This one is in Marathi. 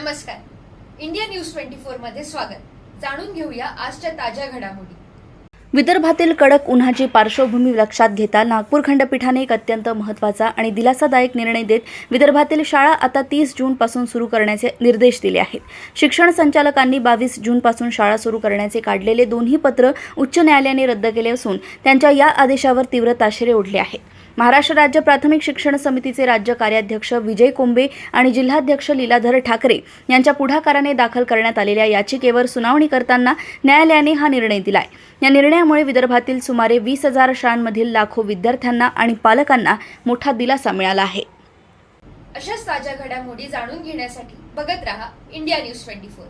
नमस्कार. इंडिया न्यूज 24 मध्ये स्वागत. जाणून घेऊया आजच्या ताज्या घडामोडी. विदर्भातील कडक उन्हाची पार्श्वभूमी लक्षात घेता नागपूर खंडपीठाने एक अत्यंत महत्त्वाचा आणि दिलासादायक निर्णय देत विदर्भातील शाळा आता 30 जूनपासून सुरू करण्याचे निर्देश दिले आहेत. शिक्षण संचालकांनी 22 जूनपासून शाळा सुरू करण्याचे काढलेले दोन्ही पत्र उच्च न्यायालयाने रद्द केले असून त्यांच्या या आदेशावर तीव्र ताशेरे ओढले आहेत. महाराष्ट्र राज्य प्राथमिक शिक्षण समितीचे राज्य कार्याध्यक्ष विजय कोंबे आणि जिल्हाध्यक्ष लीलाधर ठाकरे यांच्या पुढाकाराने दाखल करण्यात आलेल्या याचिकेवर सुनावणी करताना न्यायालयाने हा निर्णय दिलाय. या निर्णयामुळे विदर्भातील सुमारे 20,000 शाळांमधील लाखो विद्यार्थ्यांना आणि पालकांना मोठा दिलासा मिळाला आहे. अशाच ताज्या घडामोडी जाणून घेण्यासाठी बघत रहा इंडिया न्यूज 24.